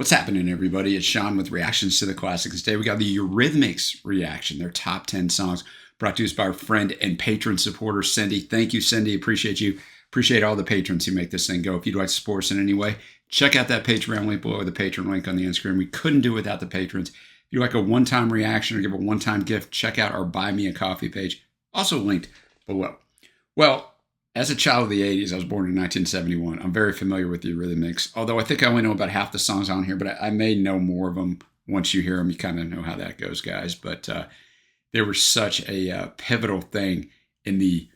What's happening, everybody? It's Sean with Reactions to the Classics. Today we got the Eurythmics reaction, their top 10 songs, brought to us by our friend and patron supporter, Cindy. Thank you, Cindy. Appreciate you. Appreciate all the patrons who make this thing go. If you'd like to support us in any way, check out that Patreon link below, or the patron link on the end screen. We couldn't do it without the patrons. If you'd like a one-time reaction or give a one-time gift, check out our Buy Me a Coffee page, also linked below. Well, as a child of the 80s, I was born in 1971. I'm very familiar with the Eurythmics, although I think I only know about half the songs on here, but I may know more of them. Once you hear them, you kind of know how that goes, guys. But they were such a pivotal thing in the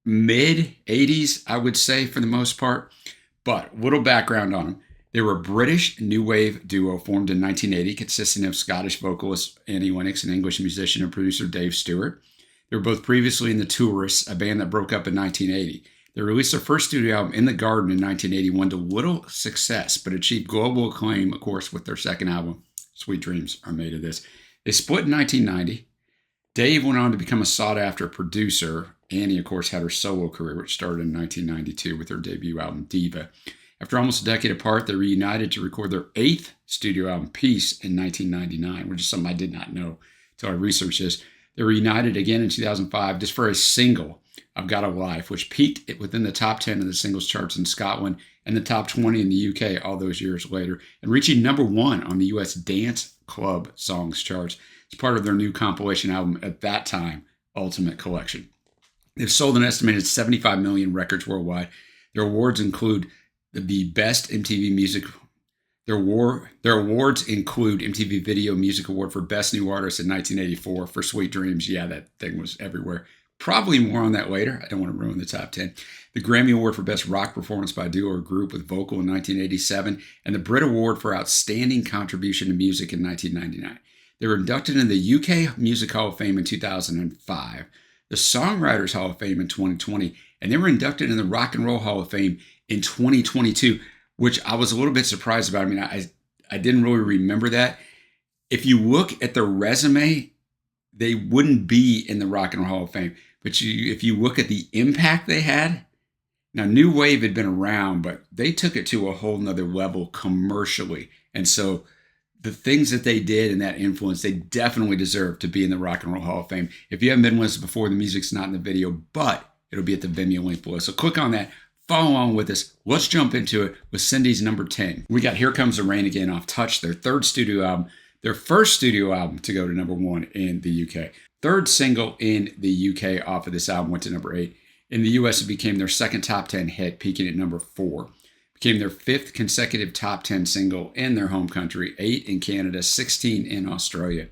mid-80s, I would say, for the most part. But little background on them. They were a British new wave duo formed in 1980, consisting of Scottish vocalist Annie Lennox and English musician and producer Dave Stewart. They were both previously in The Tourists, a band that broke up in 1980. They released their first studio album, In the Garden, in 1981 to little success, but achieved global acclaim, of course, with their second album, Sweet Dreams Are Made of This. They split in 1990. Dave went on to become a sought-after producer. Annie, of course, had her solo career, which started in 1992 with her debut album, Diva. After almost a decade apart, they reunited to record their 8th studio album, Peace, in 1999, which is something I did not know until I researched this. They were reunited again in 2005 just for a single, I've Got a Life, which peaked within the top 10 of the singles charts in Scotland and the top 20 in the UK all those years later, and reaching #1 on the US Dance Club Songs charts. It's part of their new compilation album at that time, Ultimate Collection. They've sold an estimated 75 million records worldwide. Their awards include the Best MTV Music. Their awards include MTV Video Music Award for Best New Artist in 1984 for Sweet Dreams. Yeah, that thing was everywhere. Probably more on that later. I don't want to ruin the top 10. The Grammy Award for Best Rock Performance by a Duo or Group with Vocal in 1987. And the Brit Award for Outstanding Contribution to Music in 1999. They were inducted in the UK Music Hall of Fame in 2005, the Songwriters Hall of Fame in 2020, and they were inducted in the Rock and Roll Hall of Fame in 2022. Which I was a little bit surprised about. I mean, I didn't really remember that. If you look at their resume, they wouldn't be in the Rock and Roll Hall of Fame. But if you look at the impact they had, now New Wave had been around, but they took it to a whole nother level commercially. And so the things that they did and that influence, they definitely deserve to be in the Rock and Roll Hall of Fame. If you haven't been with us before, the music's not in the video, but it'll be at the Vimeo link below. So click on that. Follow along with us. Let's jump into it with Cindy's number 10. We got Here Comes the Rain Again off Touch, their third studio album, their first studio album to go to #1 in the UK. Third single in the UK off of this album went to #8. In the US, it became their second top 10 hit, peaking at #4. Became their 5th consecutive top 10 single in their home country, 8 in Canada, 16 in Australia.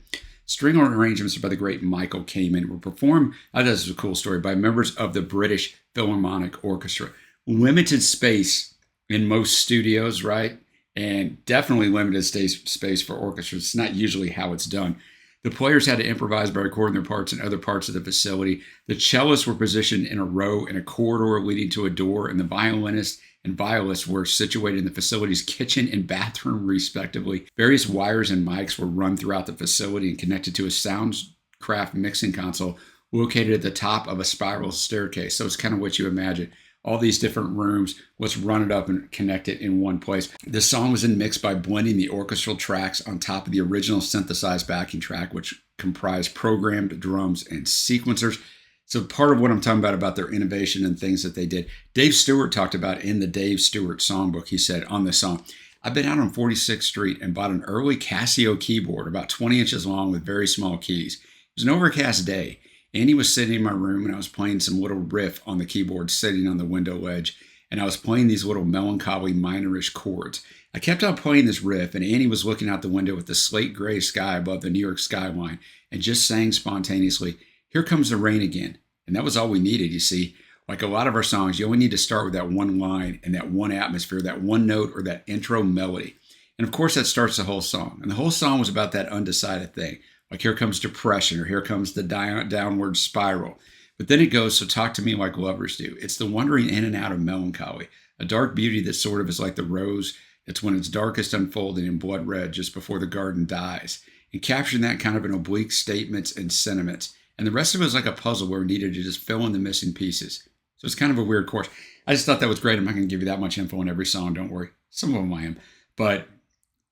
String arrangements by the great Michael Kamen were performed, I thought this was a cool story, by members of the British Philharmonic Orchestra. Limited space in most studios, right? And definitely limited space for orchestras. It's not usually how it's done. The players had to improvise by recording their parts in other parts of the facility. The cellists were positioned in a row in a corridor leading to a door, and the violinists and violists were situated in the facility's kitchen and bathroom, respectively. Various wires and mics were run throughout the facility and connected to a Soundcraft mixing console located at the top of a spiral staircase. So it's kind of what you imagine. All these different rooms, let's run it up and connect it in one place. The song was then mixed by blending the orchestral tracks on top of the original synthesized backing track, which comprised programmed drums and sequencers. So part of what I'm talking about their innovation and things that they did, Dave Stewart talked about in the Dave Stewart songbook. He said on this song, I've been out on 46th Street and bought an early Casio keyboard about 20 inches long with very small keys. It was an overcast day. Andy was sitting in my room and I was playing some little riff on the keyboard sitting on the window ledge. And I was playing these little melancholy minorish chords. I kept on playing this riff and Andy was looking out the window at the slate gray sky above the New York skyline and just sang spontaneously, Here Comes the Rain Again. And that was all we needed, you see. Like a lot of our songs, you only need to start with that one line and that one atmosphere, that one note or that intro melody. And of course that starts the whole song. And the whole song was about that undecided thing. Like here comes depression or here comes the downward spiral. But then it goes, so talk to me like lovers do. It's the wandering in and out of melancholy, a dark beauty that sort of is like the rose that's when it's darkest unfolding in blood red just before the garden dies. And capturing that kind of in oblique statements and sentiments. And the rest of it was like a puzzle where we needed to just fill in the missing pieces. So it's kind of a weird course. I just thought that was great. I'm not going to give you that much info on every song, don't worry. Some of them I am. But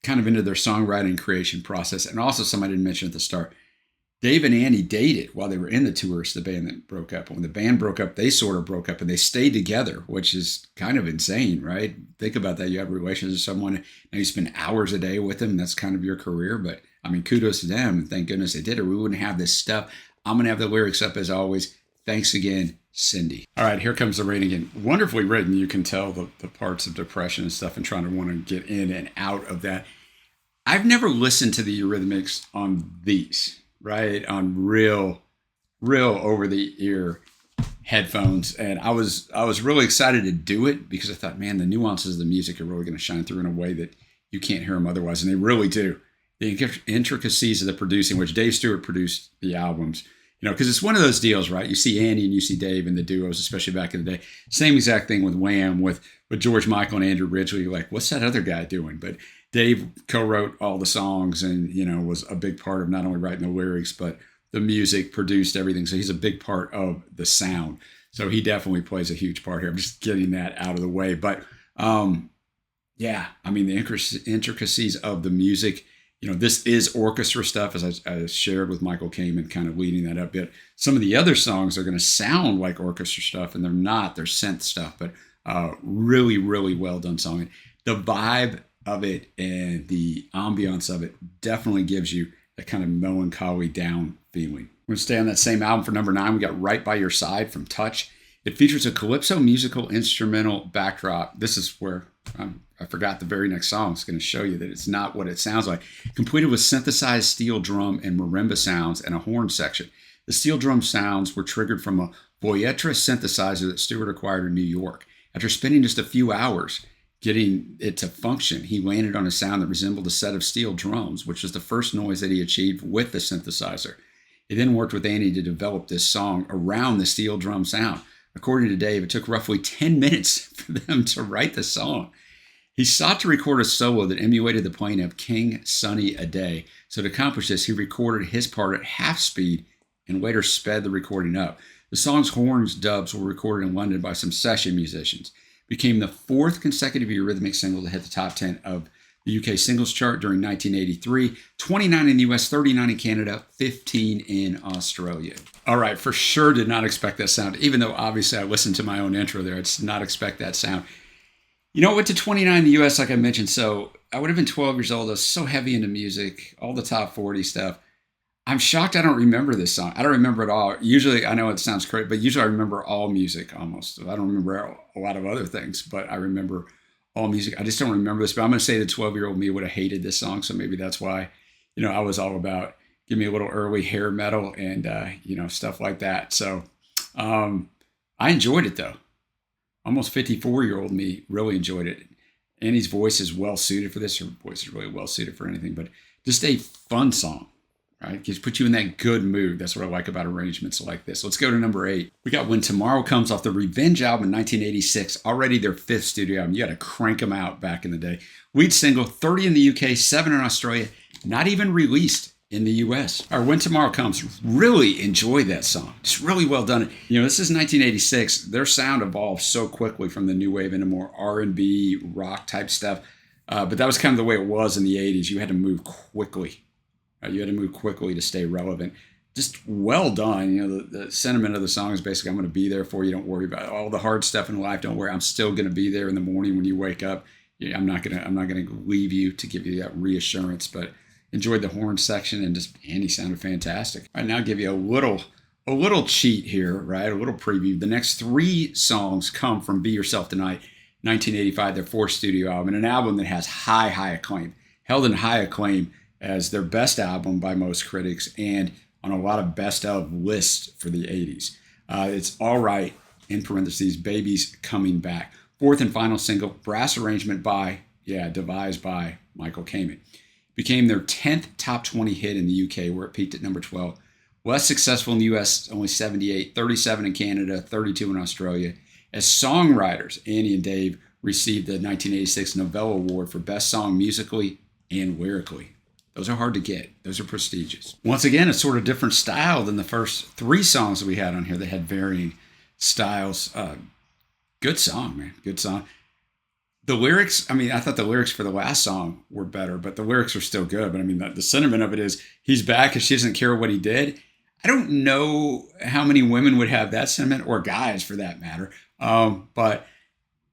kind of into their songwriting creation process. And also, something I didn't mention at the start, Dave and Annie dated while they were in the Tourists, the band that broke up. When the band broke up, they sort of broke up and they stayed together, which is kind of insane, right? Think about that. You have relations with someone, and you spend hours a day with them. That's kind of your career. But I mean, kudos to them. And thank goodness they did it. We wouldn't have this stuff. I'm going to have the lyrics up as always. Thanks again, Cindy. All right, here comes the rain again. Wonderfully written. You can tell the parts of depression and stuff and trying to want to get in and out of that. I've never listened to the Eurythmics on these, right? On real over the ear headphones. And I was really excited to do it because I thought, man, the nuances of the music are really going to shine through in a way that you can't hear them otherwise. And they really do. The intricacies of the producing, which Dave Stewart produced the albums, because it's one of those deals, right? You see Andy and you see Dave in the duos, especially back in the day. Same exact thing with Wham, with George Michael and Andrew Ridgeley. You're like, what's that other guy doing? But Dave co-wrote all the songs and, was a big part of not only writing the lyrics, but the music, produced everything. So he's a big part of the sound. So he definitely plays a huge part here. I'm just getting that out of the way. But yeah, I mean, the intricacies of the music, this is orchestra stuff, as I shared with Michael Kamen, kind of leading that up. But some of the other songs are going to sound like orchestra stuff, and they're not. They're synth stuff, but really, really well done song. The vibe of it and the ambiance of it definitely gives you that kind of melancholy down feeling. We're going to stay on that same album for number 9. We got Right By Your Side from Touch. It features a calypso musical instrumental backdrop. This is where I forgot the very next song. It's going to show you that it's not what it sounds like. Completed with synthesized steel drum and marimba sounds and a horn section. The steel drum sounds were triggered from a Voyetra synthesizer that Stewart acquired in New York. After spending just a few hours getting it to function, he landed on a sound that resembled a set of steel drums, which was the first noise that he achieved with the synthesizer. He then worked with Andy to develop this song around the steel drum sound. According to Dave, it took roughly 10 minutes for them to write the song. He sought to record a solo that emulated the playing of King Sunny a Day. So to accomplish this, he recorded his part at half speed and later sped the recording up. The song's horns dubs were recorded in London by some session musicians. Became the 4th consecutive Eurythmics single to hit the top 10 of the UK singles chart during 1983, 29 in the US, 39 in Canada, 15 in Australia. All right, for sure did not expect that sound, even though obviously I listened to my own intro there. I did not expect that sound. It went to 29 in the US, like I mentioned, so I would have been 12 years old. I was so heavy into music, all the top 40 stuff. I'm shocked I don't remember this song. I don't remember it all. Usually, I know it sounds crazy, but usually I remember all music almost. I don't remember a lot of other things, but I remember all music. I just don't remember this, but I'm going to say the 12-year-old me would have hated this song, so maybe that's why, I was all about give me a little early hair metal and, stuff like that. So I enjoyed it, though. Almost 54-year-old me really enjoyed it. Annie's voice is well suited for this. Her voice is really well suited for anything, but just a fun song. Right? Just put you in that good mood. That's what I like about arrangements like this. Let's go to number 8. We got When Tomorrow Comes off the Revenge album in 1986. Already their 5th studio album. You got to crank them out back in the day. Lead single, 30 in the UK, 7 in Australia. Not even released in the US. All right, When Tomorrow Comes. Really enjoyed that song. It's really well done. This is 1986. Their sound evolved so quickly from the new wave into more R&B, rock type stuff. But that was kind of the way it was in the 80s. You had to move quickly. You had to move quickly to stay relevant. Just well done. The sentiment of the song is basically, I'm going to be there for you. Don't worry about it. All the hard stuff in life. Don't worry. I'm still going to be there in the morning when you wake up. I'm not going to leave you to give you that reassurance. But enjoyed the horn section and just Andy sounded fantastic. All right, now I'll give you a little cheat here, right? A little preview. The next 3 songs come from Be Yourself Tonight, 1985, their 4th studio album, and an album that has high acclaim, held in high acclaim as their best album by most critics and on a lot of best of lists for the 80s. It's All Right, in parentheses, Baby's Coming Back. 4th and final single, brass arrangement devised by Michael Kamen. Became their 10th top 20 hit in the UK, where it peaked at number 12. Less successful in the US, only 78, 37 in Canada, 32 in Australia. As songwriters, Annie and Dave received the 1986 Novella Award for Best Song Musically and Lyrically. Those are hard to get. Those are prestigious. Once again, a sort of different style than the first 3 songs that we had on here. They had varying styles. Good song, man. Good song. The lyrics, I mean, I thought the lyrics for the last song were better, but the lyrics are still good. But I mean, the sentiment of it is he's back and she doesn't care what he did. I don't know how many women would have that sentiment, or guys for that matter. But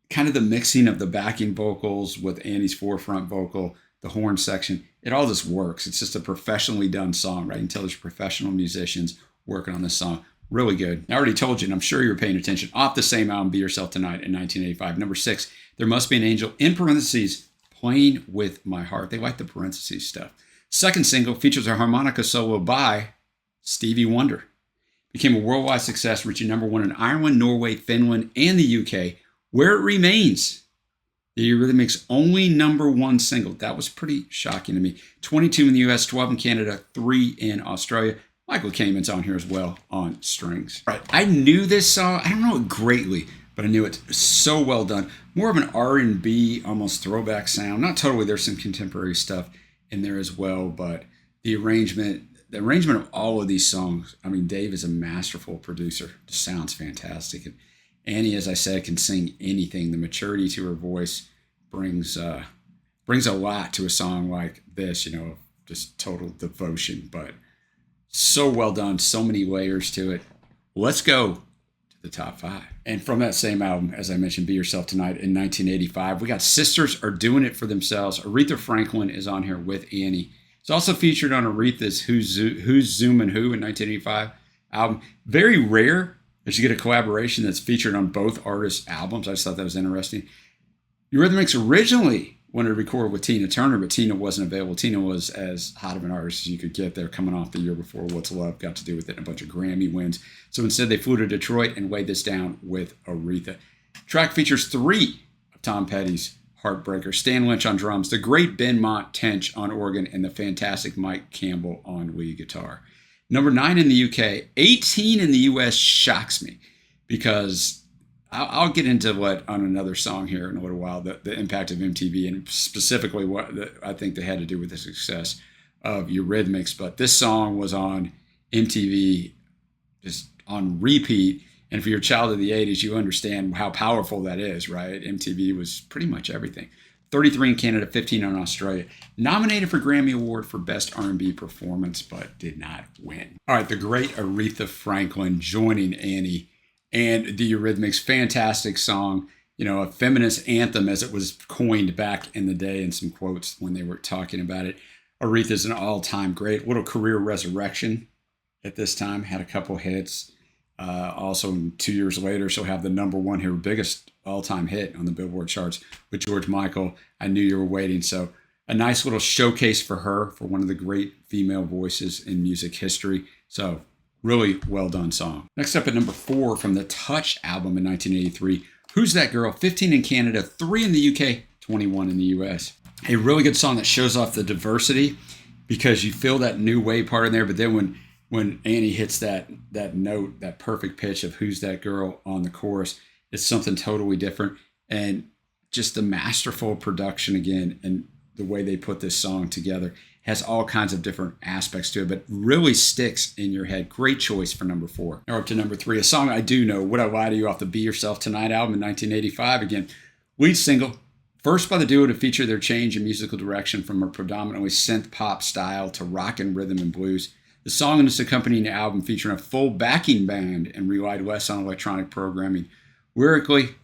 kind of the mixing of the backing vocals with Annie's forefront vocal, the horn section, it all just works. It's just a professionally done song, right? You can tell there's professional musicians working on this song. Really good. I already told you, and I'm sure you were paying attention, off the same album, Be Yourself Tonight in 1985. Number 6, There Must Be an Angel, in parentheses, Playing With My Heart. They like the parentheses stuff. Second single features a harmonica solo by Stevie Wonder. Became a worldwide success, reaching number 1 in Ireland, Norway, Finland, and the UK, where it remains the Eurythmics' only number 1 single. That was pretty shocking to me. 22 in the US, 12 in Canada, 3 in Australia. Michael Kamen's on here as well on strings. All right, I knew this song. I don't know it greatly, but I knew it so well done. More of an R&B, almost throwback sound. Not totally. There's some contemporary stuff in there as well, but the arrangement of all of these songs. I mean, Dave is a masterful producer. It sounds fantastic. And Annie, as I said, can sing anything. The maturity to her voice brings a lot to a song like this. You know, just total devotion, but so well done, so many layers to it. Let's go to the top 5. And from that same album, as I mentioned, Be Yourself Tonight in 1985, we got Sisters Are Doing It For Themselves. Aretha Franklin is on here with Annie. It's also featured on Aretha's Who's Zoomin' Who in 1985 album. Very rare that you get a collaboration that's featured on both artists' albums. I just thought that was interesting. Eurythmics originally wanted to record with Tina Turner, but Tina wasn't available. Tina was as hot of an artist as you could get there, coming off the year before What's Love, got to do with it, and a bunch of Grammy wins. So instead, they flew to Detroit and laid this down with Aretha. Track features 3 of Tom Petty's Heartbreaker, Stan Lynch on drums, the great Benmont Tench on organ, and the fantastic Mike Campbell on lead guitar. Number 9 in the UK, 18 in the US shocks me, because I'll get into what on another song here in a little while, the impact of MTV and specifically what I think they had to do with the success of Eurythmics. But this song was on MTV just on repeat. And for your child of the 80s, you understand how powerful that is, right? MTV was pretty much everything. 33 in Canada, 15 in Australia. Nominated for Grammy Award for Best R&B Performance, but did not win. All right, the great Aretha Franklin joining Annie and the Eurythmics, fantastic song, you know, a feminist anthem as it was coined back in the day, in some quotes when they were talking about it. Aretha's an all-time great, little career resurrection at this time, had a couple hits. Also, 2 years later, she'll have the number 1 her biggest all-time hit on the Billboard charts with George Michael, I Knew You Were Waiting. So a nice little showcase for her, for one of the great female voices in music history. So really well done song. Next up at number 4 from the Touch album in 1983, Who's That Girl? 15 in Canada, 3 in the UK, 21 in the US. A really good song that shows off the diversity, because you feel that new wave part in there, but then when Annie hits that note, that perfect pitch of Who's That Girl on the chorus, it's something totally different. And just the masterful production again, and the way they put this song together has all kinds of different aspects to it, but really sticks in your head. Great choice for number 4. Now up to number 3, a song I do know, Would I Lie to You, off the Be Yourself Tonight album in 1985. Again, lead single, first by the duo to feature their change in musical direction from a predominantly synth pop style to rock and rhythm and blues. The song and its accompanying album featuring a full backing band and relied less on electronic programming. Lyrically,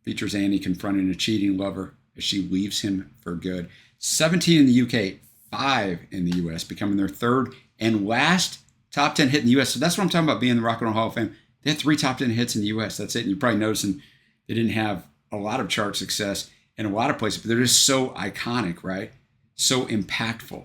features Annie confronting a cheating lover as she leaves him for good. 17 in the UK, 5 in the US, becoming their 3rd and last top 10 hit in the US. So that's what I'm talking about being in the Rock and Roll Hall of Fame. They had 3 top 10 hits in the US. That's it. And you're probably noticing they didn't have a lot of chart success in a lot of places, but they're just so iconic, right? So impactful.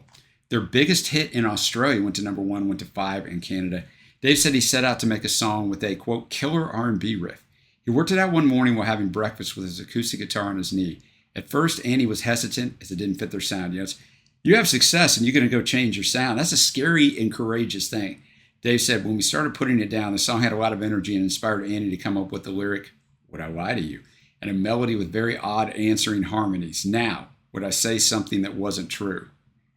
Their biggest hit in Australia went to number 1, went to 5 in Canada. Dave said he set out to make a song with a, quote, killer R&B riff. He worked it out one morning while having breakfast with his acoustic guitar on his knee. At first, Annie was hesitant as it didn't fit their sound. You have success and you're going to go change your sound. That's a scary and courageous thing. Dave said, when we started putting it down, the song had a lot of energy and inspired Annie to come up with the lyric, Would I Lie to You? And a melody with very odd answering harmonies. Now, would I say something that wasn't true?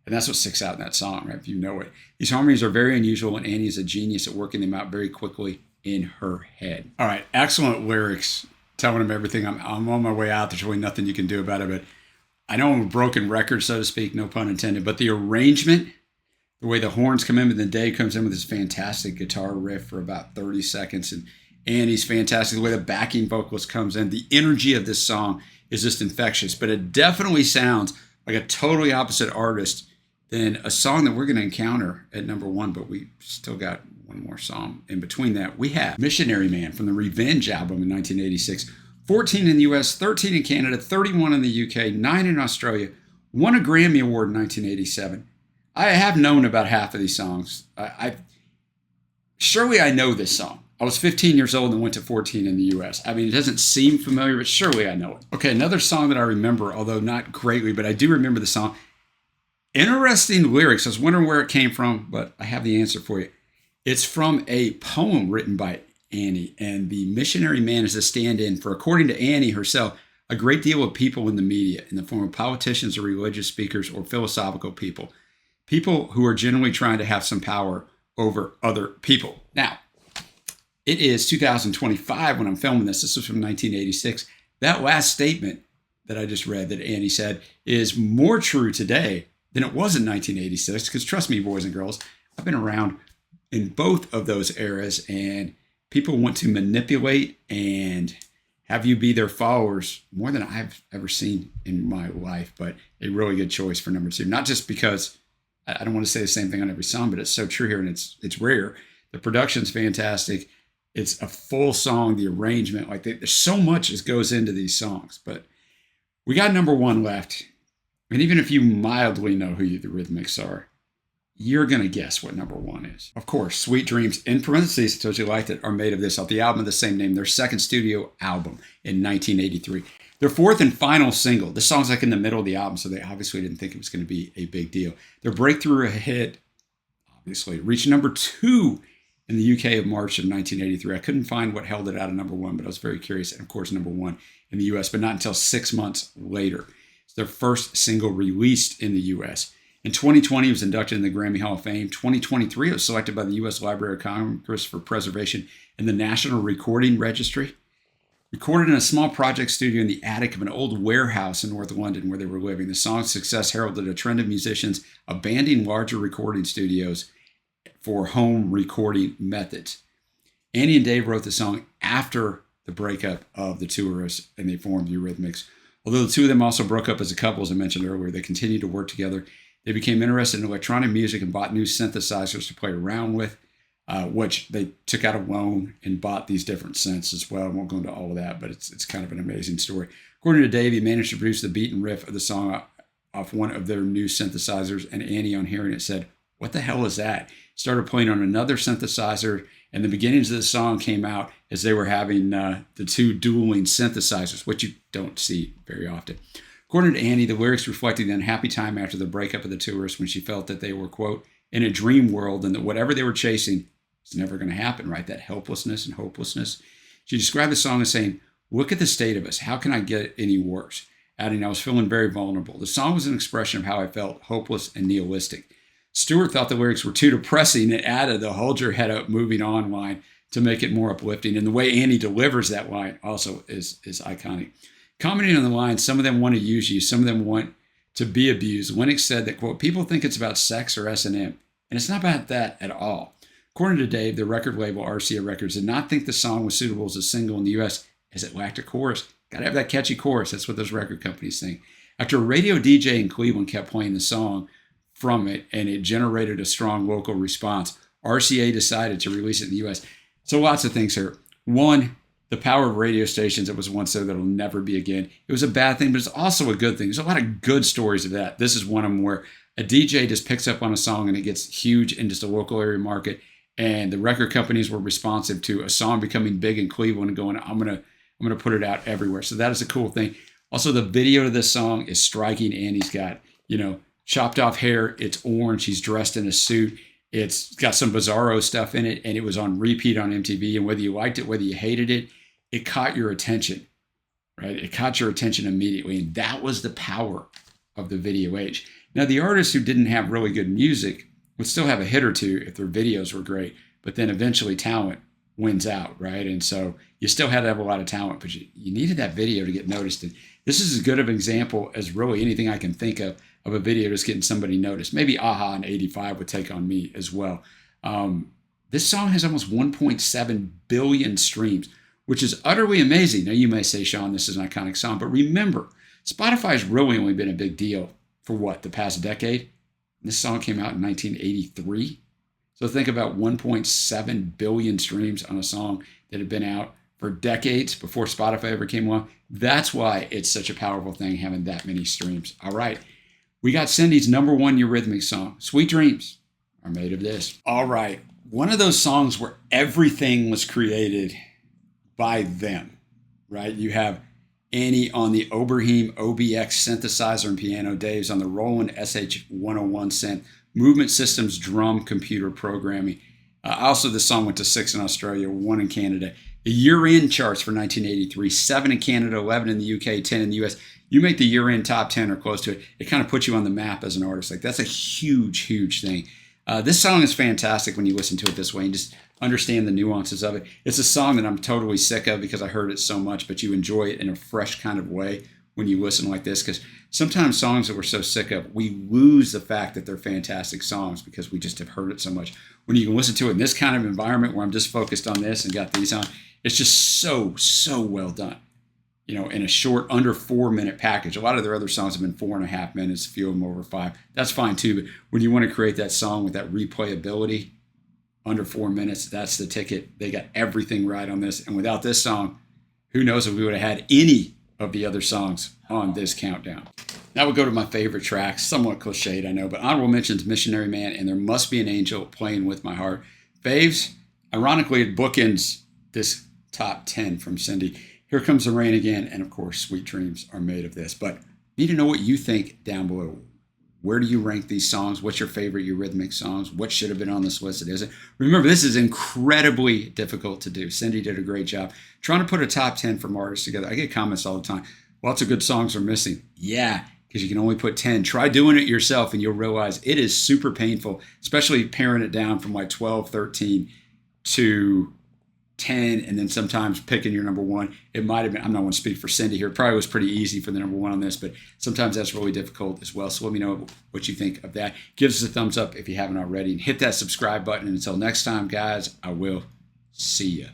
And that's what sticks out in that song, right? If you know it. These harmonies are very unusual, and Annie is a genius at working them out very quickly in her head. All right, excellent lyrics telling him everything. I'm on my way out. There's really nothing you can do about it. But I know I'm a broken record, so to speak, no pun intended. But the arrangement, the way the horns come in, and then Dave comes in with this fantastic guitar riff for about 30 seconds, and Annie's fantastic. The way the backing vocalist comes in, the energy of this song is just infectious. But it definitely sounds like a totally opposite artist than a song that we're going to encounter at number one. But we still got one more song in between that. We have Missionary Man from the Revenge album in 1986. 14 in the US, 13 in Canada, 31 in the UK, 9 in Australia, won a Grammy Award in 1987. I have known about half of these songs. Surely I know this song. I was 15 years old and went to 14 in the US. I mean, it doesn't seem familiar, but surely I know it. Okay, another song that I remember, although not greatly, but I do remember the song. Interesting lyrics. I was wondering where it came from, but I have the answer for you. It's from a poem written by Annie, and the Missionary Man is a stand-in for, according to Annie herself, a great deal of people in the media in the form of politicians or religious speakers or philosophical people who are generally trying to have some power over other people. Now, it is 2025 when I'm filming this. This was from 1986. That last statement that I just read that Annie said is more true today than it was in 1986, because trust me, boys and girls, I've been around in both of those eras, and people want to manipulate and have you be their followers more than I've ever seen in my life. But a really good choice for number two. Not just because I don't want to say the same thing on every song, but it's so true here, and it's rare. The production's fantastic. It's a full song. The arrangement, like there's so much that goes into these songs. But we got number one left, and even if you mildly know who the Eurythmics are, you're going to guess what number one is. Of course, Sweet Dreams, in parentheses, I told you I liked it, are made of this, off the album of the same name, their second studio album in 1983. Their fourth and final single. This song's like in the middle of the album, so they obviously didn't think it was going to be a big deal. Their breakthrough hit, obviously, reached number two in the UK of March of 1983. I couldn't find what held it out of number one, but I was very curious. And of course, number one in the US, but not until 6 months later. It's their first single released in the US. In 2020, it was inducted in the Grammy Hall of Fame. 2023, it was selected by the U.S. Library of Congress for preservation in the National Recording Registry. Recorded in a small project studio in the attic of an old warehouse in North London where they were living, the song's success heralded a trend of musicians abandoning larger recording studios for home recording methods. Annie and Dave wrote the song after the breakup of the Tourists, and they formed Eurythmics. Although the two of them also broke up as a couple, as I mentioned earlier, they continued to work together. They became interested in electronic music and bought new synthesizers to play around with, which they took out a loan and bought these different synths as well. I won't go into all of that, but it's kind of an amazing story. According to Dave, he managed to produce the beat and riff of the song off one of their new synthesizers, and Annie, on hearing it, said, "What the hell is that?" Started playing on another synthesizer, and the beginnings of the song came out as they were having the two dueling synthesizers, which you don't see very often. According to Annie, the lyrics reflected the unhappy time after the breakup of the Tourists, when she felt that they were, quote, in a dream world, and that whatever they were chasing was never going to happen, right? That helplessness and hopelessness. She described the song as saying, "Look at the state of us. How can I get any worse?" Adding, "I was feeling very vulnerable." The song was an expression of how I felt, hopeless and nihilistic. Stewart thought the lyrics were too depressing and added the "hold your head up, moving on" line to make it more uplifting. And the way Annie delivers that line also is iconic. Commenting on the line, "Some of them want to use you, some of them want to be abused," Lennox said that, quote, "People think it's about sex or S&M, and it's not about that at all." According to Dave, the record label RCA Records did not think the song was suitable as a single in the US as it lacked a chorus. Got to have that catchy chorus. That's what those record companies think. After a radio DJ in Cleveland kept playing the song from it and it generated a strong local response, RCA decided to release it in the US. So lots of things here. One, the power of radio stations that was once there that'll never be again. It was a bad thing, but it's also a good thing. There's a lot of good stories of that. This is one of them where a DJ just picks up on a song and it gets huge in just a local area market. And the record companies were responsive to a song becoming big in Cleveland and going, I'm gonna put it out everywhere. So that is a cool thing. Also, the video to this song is striking. Annie's got, chopped off hair. It's orange. He's dressed in a suit. It's got some bizarro stuff in it, and it was on repeat on MTV. And whether you liked it, whether you hated it, it caught your attention, right? It caught your attention immediately. And that was the power of the video age. Now, the artists who didn't have really good music would still have a hit or two if their videos were great, but then eventually talent wins out, right? And so you still had to have a lot of talent, but you needed that video to get noticed. And this is as good of an example as really anything I can think of a video just getting somebody noticed. Maybe Aha in 85 would take on me as well. This song has almost 1.7 billion streams, which is utterly amazing. Now, you may say, Sean, this is an iconic song, but remember, Spotify has really only been a big deal for what, the past decade? This song came out in 1983. So think about 1.7 billion streams on a song that had been out for decades before Spotify ever came along. That's why it's such a powerful thing having that many streams. All right. We got Cindy's #1 Eurythmics song, Sweet Dreams Are Made of This. All right. One of those songs where everything was created by them, right? You have Annie on the Oberheim OBX synthesizer and piano, Dave's on the Roland SH101 synth, Movement Systems drum computer programming. Also, this song went to 6 in Australia, 1 in Canada. The year-end charts for 1983, 7 in Canada, 11 in the UK, 10 in the US. You make the year-end top 10 or close to it, it kind of puts you on the map as an artist. Like, that's a huge, huge thing. This song is fantastic when you listen to it this way and just understand the nuances of it. It's a song that I'm totally sick of because I heard it so much, but you enjoy it in a fresh kind of way when you listen like this, because sometimes songs that we're so sick of, we lose the fact that they're fantastic songs because we just have heard it so much. When you can listen to it in this kind of environment where I'm just focused on this and got these on, it's just so well done. You know, in a short, under 4-minute package. A lot of their other songs have been 4.5 minutes, a few of them over 5. That's fine too, but when you want to create that song with that replayability, under 4 minutes, that's the ticket. They got everything right on this. And without this song, who knows if we would have had any of the other songs on this countdown. Now we'll go to my favorite tracks, somewhat cliched, I know, but honorable mentions, Missionary Man and There Must Be an Angel, Playing With My Heart. Faves, ironically, it bookends this top 10 from Cindy. Here Comes the Rain Again, and of course, Sweet Dreams Are Made of This. But need to know what you think down below. Where do you rank these songs? What's your favorite Eurythmics songs? What should have been on this list that isn't? Remember, this is incredibly difficult to do. Cindy did a great job trying to put a top 10 from artists together. I get comments all the time. Lots of good songs are missing. Yeah, because you can only put 10. Try doing it yourself and you'll realize it is super painful, especially paring it down from like 12, 13 to 10, and then sometimes picking your #1. It might have been, I'm not going to speak for Cindy here, it probably was pretty easy for the #1 on this, but sometimes that's really difficult as well. So let me know what you think of that. Give us a thumbs up if you haven't already, and hit that subscribe button. And until next time, guys, I will see you.